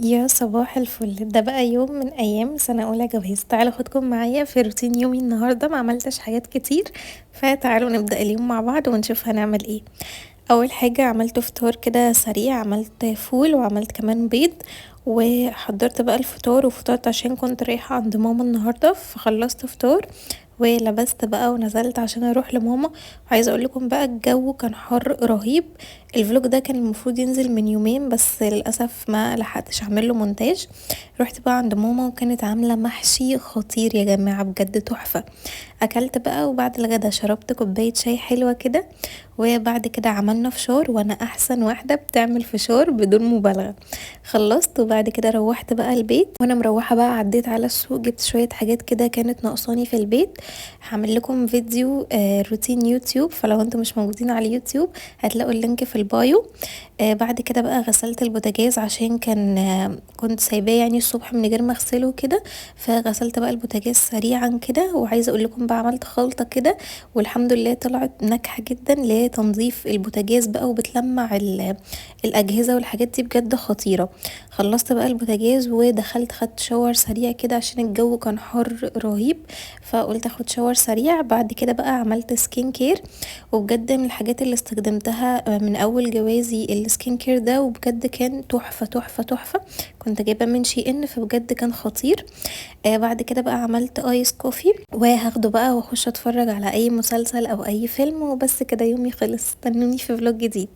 يا صباح الفل، ده بقى يوم من ايام سنة اولى جواز. تعالوا خدكم معايا في روتين يومي النهاردة. ما عملتش حاجات كتير، فتعالوا نبدأ اليوم مع بعض ونشوف هنعمل ايه. اول حاجة عملت فطار كده سريع، عملت فول وعملت كمان بيض، وحضرت بقى الفطار وفطرت عشان كنت رايحة عند ماما النهاردة. فخلصت فطار ولبست بقى ونزلت عشان اروح لماما. وعايزه اقول لكم بقى الجو كان حر رهيب. الفلوج ده كان المفروض ينزل من يومين بس للاسف ما لحقتش اعمل له مونتاج. رحت بقى عند ماما وكانت عامله محشي خطير يا جماعه، بجد تحفه. اكلت بقى وبعد الغدا شربت كوبايه شاي حلوه كده. وبعد كده عملنا فشار، وانا احسن واحده بتعمل فشار بدون مبالغه. خلصت وبعد كده روحت بقى البيت، وانا مروحه بقى عديت على السوق جبت شويه حاجات كده كانت ناقصاني في البيت. هعمل لكم فيديو روتين يوتيوب، فلو انتم مش موجودين على اليوتيوب هتلاقوا اللينك في البايو. بعد كده بقى غسلت البوتاجاز عشان كان كنت سايباه يعني الصبح من غير ما اغسله كده. فغسلت بقى البوتاجاز سريعا كده. وعايزه اقول لكم بقى عملت خلطه كده والحمد لله طلعت ناجحه جدا لتنظيف البوتاجاز بقى، وبتلمع الاجهزه والحاجات دي بجد خطيره. خلصت بقى البوتاجاز ودخلت خدت شاور سريع كده عشان الجو كان حر رهيب. فقلت اخد شاور سريع. بعد كده بقى عملت سكين كير، وبجد من الحاجات اللي استخدمتها من اول جوازي السكين كير ده، وبجد كان تحفه تحفه تحفه. كنت جايبه من شي ان، فبجد كان خطير. بعد كده بقى عملت ايس كوفي وهاخده بقى واخش اتفرج على اي مسلسل او اي فيلم، وبس كده يومي خلص. استنوني في فلوج جديد.